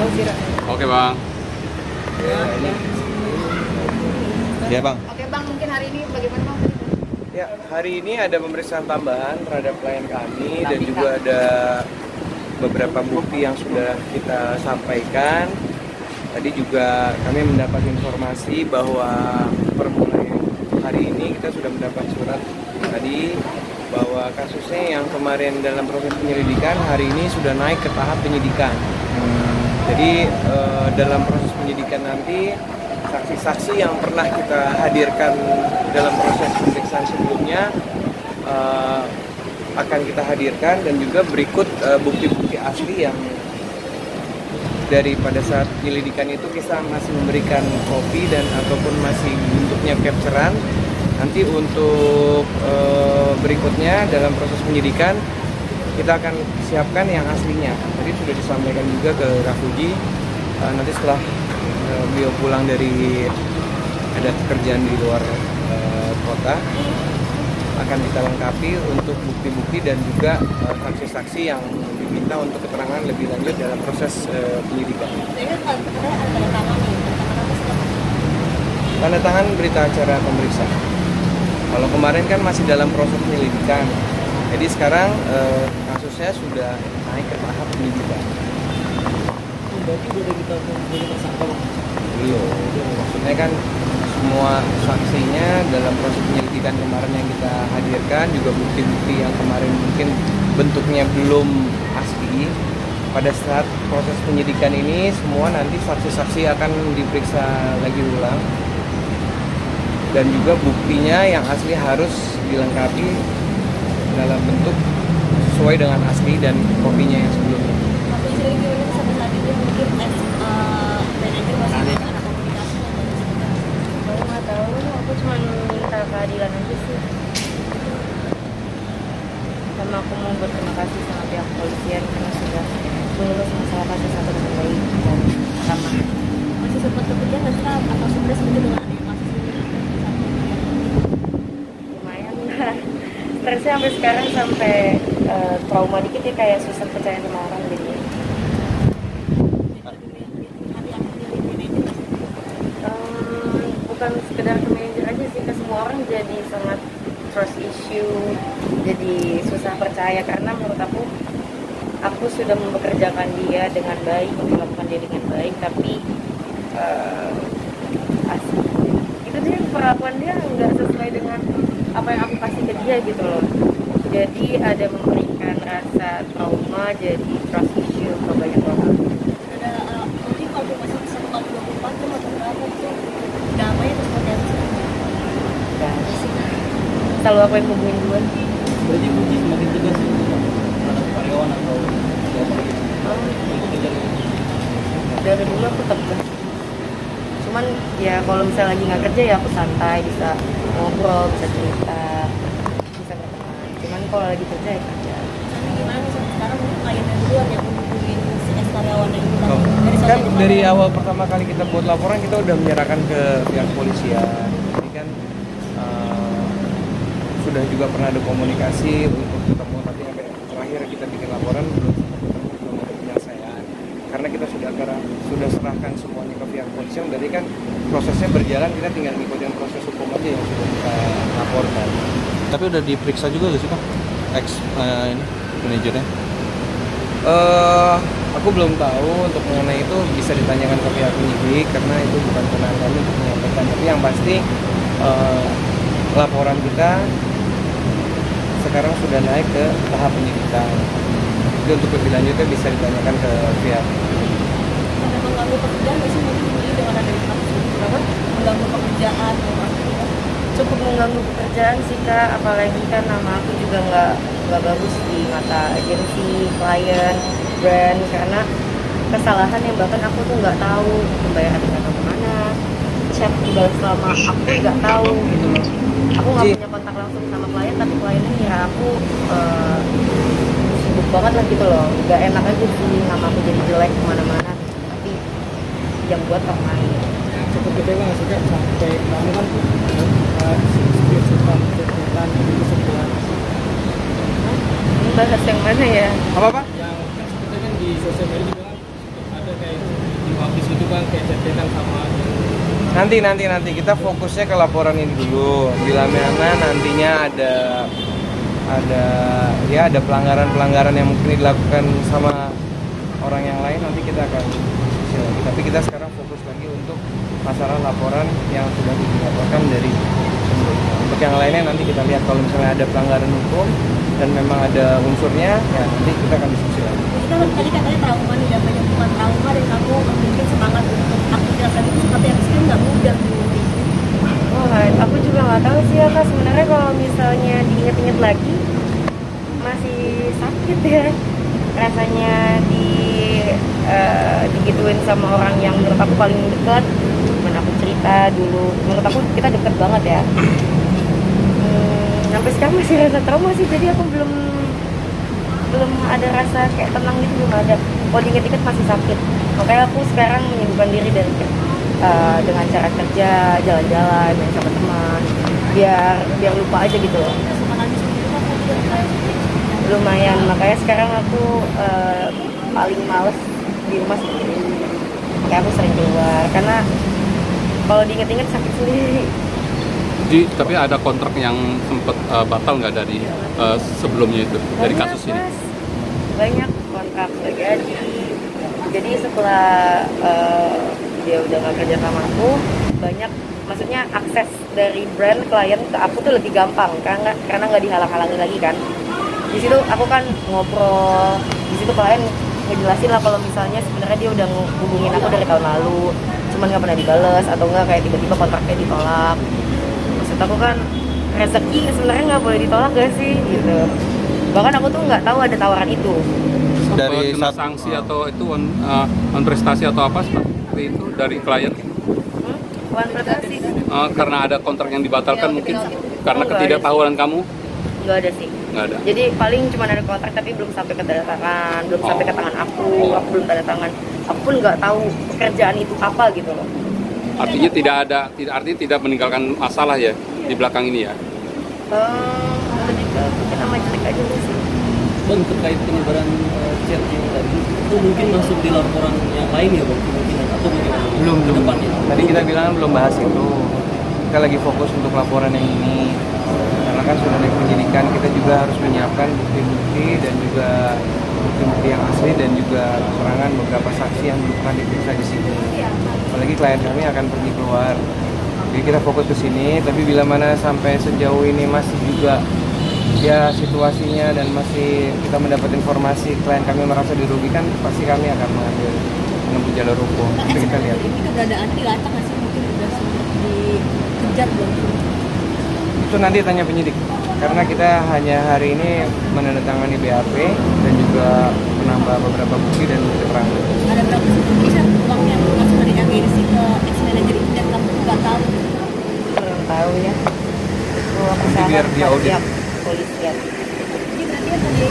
tahu sih, Ra. Oke bang. Ya bang. Oke bang, mungkin hari ini bagaimana bang? Ya, hari ini ada pemeriksaan tambahan terhadap klien kami dan juga ada beberapa bukti yang sudah kita sampaikan. Tadi juga kami mendapat informasi bahwa per mulai hari ini kita sudah mendapat surat tadi bahwa kasusnya yang kemarin dalam proses penyelidikan hari ini sudah naik ke tahap penyidikan. Jadi dalam proses penyidikan nanti saksi-saksi yang pernah kita hadirkan dalam proses pemeriksaan sebelumnya akan kita hadirkan dan juga berikut bukti-bukti asli yang dari pada saat penyelidikan itu kita masih memberikan kopi dan ataupun masih bentuknya capturean. Nanti untuk berikutnya dalam proses penyidikan kita akan siapkan yang aslinya. Tadi sudah disampaikan juga ke Rafuji. Nanti setelah beliau pulang dari ada pekerjaan di luar kota akan kita lengkapi untuk bukti-bukti dan juga saksi-saksi yang diminta untuk keterangan lebih lanjut dalam proses penyidikan. Tanda tangan berita acara pemeriksaan. Kalau kemarin kan masih dalam proses penyelidikan, jadi sekarang kasusnya sudah naik ke tahap penyidikan. Berarti udah kita jadi tersangka bang? Belum. Maksudnya kan semua saksinya dalam proses penyelidikan kemarin yang kita hadirkan, juga bukti-bukti yang kemarin mungkin bentuknya belum asli. Pada saat proses penyidikan ini semua nanti saksi-saksi akan diperiksa lagi ulang. Dan juga buktinya yang asli harus dilengkapi dalam bentuk sesuai dengan asli dan kopinya yang sebelumnya. Aku sendiri gimana sampai saat ini mungkin manajer masih ada komunikasi Baru nggak tahu, aku cuma minta keadilan aja sih. Sama aku mau berterima kasih sama pihak kepolisian karena sudah mengurus masalah kasus satu dengan baik dan ramah. masih sempat kepikiran nggak sih atau sebenarnya seperti dengan adanya kasus ini? Lumayan lah. Stresnya sampai sekarang sampai trauma dikit ya, kayak susah percaya sama orang jadi. Bukan sekedar ke manajer aja sih, ke semua orang jadi sangat trust issue, jadi susah percaya karena menurut aku sudah mempekerjakan dia dengan baik, memperlakukan dia dengan baik, tapi itu dia perlakuan dia nggak sesuai dengan apa yang aku kasih ke dia gitu loh. Jadi ada memberikan rasa trauma, jadi trust issue ke banyak orang. Ada mungkin kalau masih bisa 24 jam atau berapa tuh damai atau seperti apa sih? Gak ada sih. Selalu aku yang hubungin duluan. Berarti Fuji semakin tegas ya terhadap karyawan atau siapa gitu? Dari dulu aku tegas. Cuman ya kalau misalnya lagi nggak kerja ya aku santai, bisa ngobrol, bisa cerita, bisa berteman. Cuman kalau lagi kerja ya kerja. Karena gimana misalnya sekarang mungkin kliennya duluan yang menghubungin si ex karyawannya itu Oh, dari kan sosial dari media. awal pertama kali kita buat laporan kita udah menyerahkan ke pihak polisian. Ini kan sudah juga pernah ada komunikasi untuk ketemu, tapi sampai terakhir kita bikin laporan belum sempat ketemu, belum ada penyelesaian. Karena kita sudah serahkan semuanya ke pihak polisian, berarti kan prosesnya berjalan, kita tinggal ngikutin proses hukum aja yang sudah kita laporkan. Tapi udah diperiksa juga gak sih bang? Ex ini manajernya? Aku belum tahu untuk mengenai itu, bisa ditanyakan ke pihak penyidik karena itu bukan kewenangan kami untuk menyampaikan. Tapi yang pasti laporan kita sekarang sudah naik ke tahap penyidikan. Jadi untuk lebih lanjutnya bisa ditanyakan ke pihak. Ada mengganggu pekerjaan nggak sih mungkin ini dengan adanya kasus ini? Kenapa? Mengganggu pekerjaan atau apa gitu? Cukup mengganggu pekerjaan sih Kak, apalagi kan nama aku juga nggak bagus di mata agensi, klien, brand, karena kesalahan yang bahkan aku tuh nggak tahu pembayaran mereka kemana, chat dibalas selama aku nggak tahu gitu loh. Aku nggak punya kontak langsung sama klien, tapi kliennya ngira aku sibuk banget lah gitu loh. Nggak enak aja sih, nama aku jadi jelek kemana-mana, tapi yang buat orang lain. Cukup kecewa nggak sih Kak sampai kamu kan screenshot itu sebuah Ini bahas yang mana ya? Apa? yang kan sebetulnya kan di sosial media juga kan ada kayak sama Nanti kita fokusnya ke laporan ini dulu. Bila mana nantinya ada pelanggaran yang mungkin dilakukan sama orang yang lain, nanti kita akan diskusi lagi. Tapi kita sekarang fokus lagi untuk masalah laporan yang sudah dilaporkan dari sebelumnya. Untuk yang lainnya nanti kita lihat kalau misalnya ada pelanggaran hukum dan memang ada unsurnya, ya nanti kita akan diskusi lagi. Kita kan tadi katanya trauma nih, dan banyak bukan trauma, dan kamu mungkin semangat untuk aktivitas lagi itu seperti yang sih nggak mudah nih. Wah, aku juga nggak tahu sih ya Kak, sebenarnya kalau misalnya diinget-inget lagi masih sakit ya rasanya digituin sama orang yang menurut aku paling dekat. Mana aku cerita dulu, menurut aku kita deket banget ya. Sampai sekarang masih rasa trauma sih, jadi aku belum ada rasa kayak tenang gitu, belum ada. Kalau diinget-inget masih sakit. Makanya aku sekarang menyibukkan diri dengan cara kerja, jalan-jalan, main sama teman, biar lupa aja gitu loh. Suka nangis sendiri aku juga kayak Lumayan, makanya sekarang aku paling males di rumah sendiri. Makanya aku sering keluar, karena kalau diinget-inget sakit sendiri. Jadi, tapi ada kontrak yang sempat batal nggak dari sebelumnya itu, dari Banyak, kasus ini? Mas. Banyak kontrak nggak jadi setelah dia udah nggak kerja sama aku, banyak, maksudnya akses dari brand klien ke aku tuh lebih gampang karena nggak dihalang-halangi lagi kan. Di situ aku kan ngobrol, di situ klien ngejelasin lah kalau misalnya sebenarnya dia udah hubungin aku dari tahun lalu, cuman nggak pernah dibales, atau nggak kayak tiba-tiba kontraknya ditolak. Maksud aku kan rezeki sebenarnya nggak boleh ditolak gak sih gitu. Bahkan aku tuh nggak tahu ada tawaran itu. Dari kena sanksi atau itu on prestasi atau apa seperti itu dari klien? Bukan prestasi. Karena ada kontrak yang dibatalkan mungkin karena Oh, nggak ketidaktahuan kamu? Nggak ada sih. Nggak ada. Jadi paling cuma ada kontrak tapi belum sampai ke tanda tangan, belum sampai ke tangan aku belum tanda tangan. Aku pun nggak tahu pekerjaan itu apa gitu loh. Artinya artinya tidak meninggalkan masalah ya di belakang ini ya? Lebih ke bikin nama jelek aja sih. Bang, terkait penyebaran chat yang tadi itu mungkin masuk di laporan yang lain ya Bang, kemungkinan atau bagaimana? Belum. Depan ya? Tadi kita bilang belum bahas itu. Kita lagi fokus untuk laporan yang ini. Karena kan sudah ada penyidikan, kita juga harus menyiapkan bukti-bukti dan juga bukti-bukti yang asli dan juga keterangan beberapa saksi yang belum pernah diperiksa di sini. Apalagi klien kami akan pergi keluar. Jadi kita fokus ke sini, tapi bila mana sampai sejauh ini masih juga ya situasinya dan masih kita mendapat informasi klien kami merasa dirugikan, pasti kami akan menempuh jalur hukum. Tapi kita lihat. ini keberadaannya dilacak nggak sih, mungkin udah sempat dikejar belum? Itu nanti tanya penyidik. Karena kita hanya hari ini menandatangani BAP dan juga menambah beberapa bukti dan keterangan. Ada berapa sih uang yang masuk dari agensi ke ex manager itu dan kamu nggak tahu? Belum tahu ya. Aku Nanti biar dia audit. pihak polisian. Jadi berarti yang tadi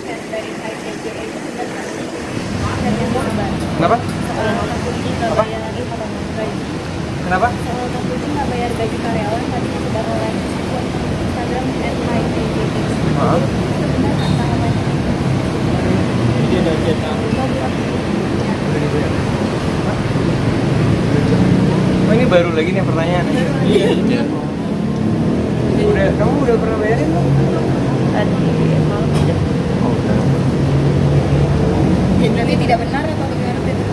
chat dari ICJ itu sudah chat yang korban. Kenapa? Soal otak kunci nggak Apa? bayar gaji. Kenapa? Soal otak kunci nggak bayar gaji karyawan tadi sebar oleh Instagram @ICJ. Maaf. Itu benar nggak tahapannya? Jadi ada chat yang Oh, ini baru lagi nih pertanyaan. Iya. Kamu udah pernah bayarin belum? Tadi malam udah. Oh, udah. Jadi berarti tidak benar atau bagaimana itu?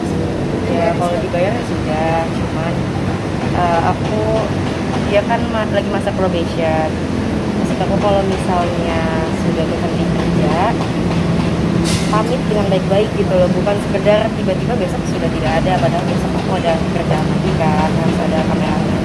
Ya kalau dibayar sudah, cuman dia kan lagi masa probation. Maksud aku kalau misalnya sudah berhenti kerja, pamit dengan baik-baik gitu loh, bukan sekedar tiba-tiba besok sudah tidak ada, padahal besok aku ada kerjaan lagi kan, harus ada kameramen.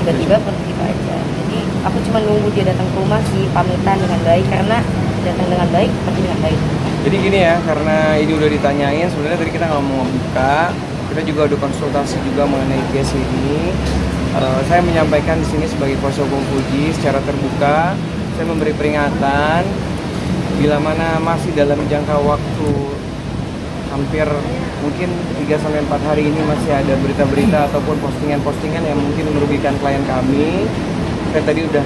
Tiba-tiba pergi gitu aja. Jadi aku cuma nunggu dia datang ke rumah sih, pamitan dengan baik, karena datang dengan baik, pergi dengan baik. Jadi gini ya, karena ini udah ditanyain, sebenarnya tadi kita nggak mau membuka, kita juga udah konsultasi juga mengenai case ini. Saya menyampaikan di sini sebagai kuasa hukum Fuji secara terbuka, saya memberi peringatan bila mana masih dalam jangka waktu hampir mungkin 3-4 hari ini masih ada berita-berita ataupun postingan-postingan yang mungkin merugikan klien kami. Saya tadi udah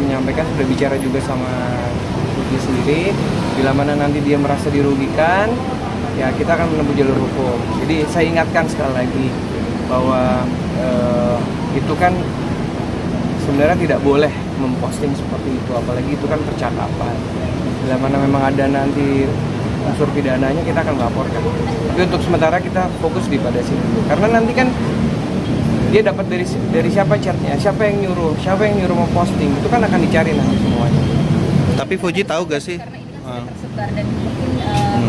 menyampaikan, sudah bicara juga sama Fuji sendiri, bila mana nanti dia merasa dirugikan, ya kita akan menempuh jalur hukum. Jadi saya ingatkan sekali lagi, bahwa itu kan sebenarnya tidak boleh memposting seperti itu, apalagi itu kan percakapan. Bila mana memang ada nanti unsur pidananya, kita akan melaporkan. Tapi untuk sementara kita fokus di pada sini dulu. Karena nanti kan dia dapat dari siapa chatnya, siapa yang nyuruh memposting, itu kan akan dicari nanti semuanya. Tapi Fuji tahu gak sih? Karena ini kan sudah tersebar dan mungkin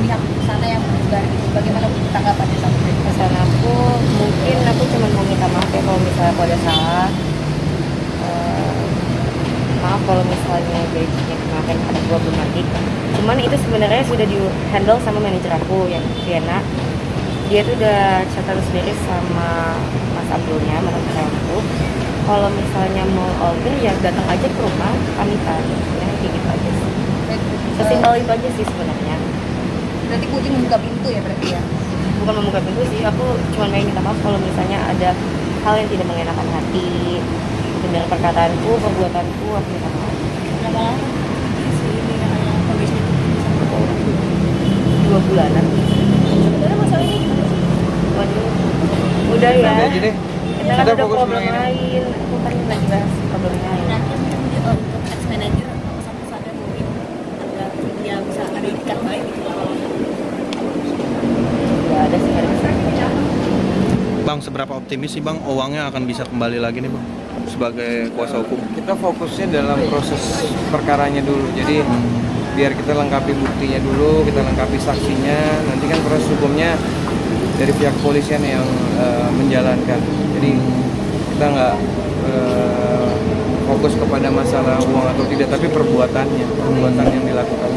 pihak sana yang menyebar itu, bagaimana Bu tanggapannya sama itu? Pesan aku, mungkin aku cuma mau minta maaf ya kalau misalnya aku ada salah. Maaf kalau misalnya gajinya kemarin ada problematik. Cuman itu sebenarnya sudah di handle sama manajer aku yang Viena. Dia tuh udah catat sendiri sama Mas Abdulnya, manajer aku. Kalau misalnya mau order ya datang aja ke rumah pamitan. Ya kayak gitu aja sih. Sesimpel itu aja sih sebenarnya. Berarti Puji membuka pintu ya berarti ya? Bukan membuka pintu sih, aku cuma pengen minta maaf kalau misalnya ada hal yang tidak mengenakan hati. Dengan perkataanku, perbuatanku, aku minta maaf. Berapa lama si ini yang kondisi itu sama orang? 2 bulanan. Sebenarnya masalah ini gimana sih? Waduh, udah ya. Nanti aja deh. Kita kan Kita ada fokus problem dulu ini. lain. Aku kan lagi bahas problem lain. Terakhir untuk ex manager pesan-pesannya mungkin ada yang bisa ada ikat baik gitu. Ya ada sih ada pesan. Bang, seberapa optimis sih Bang uangnya akan bisa kembali lagi nih Bang sebagai kuasa hukum? Kita fokusnya dalam proses perkaranya dulu. Jadi biar kita lengkapi buktinya dulu, kita lengkapi saksinya. Nanti kan proses hukumnya dari pihak kepolisian yang menjalankan. Jadi kita nggak fokus kepada masalah uang atau tidak, tapi perbuatan yang dilakukan.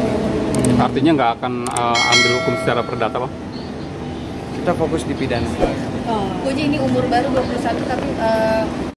Artinya nggak akan ambil hukum secara perdata, Bang? Kita fokus di pidana. Puji ini umur baru 21 tapi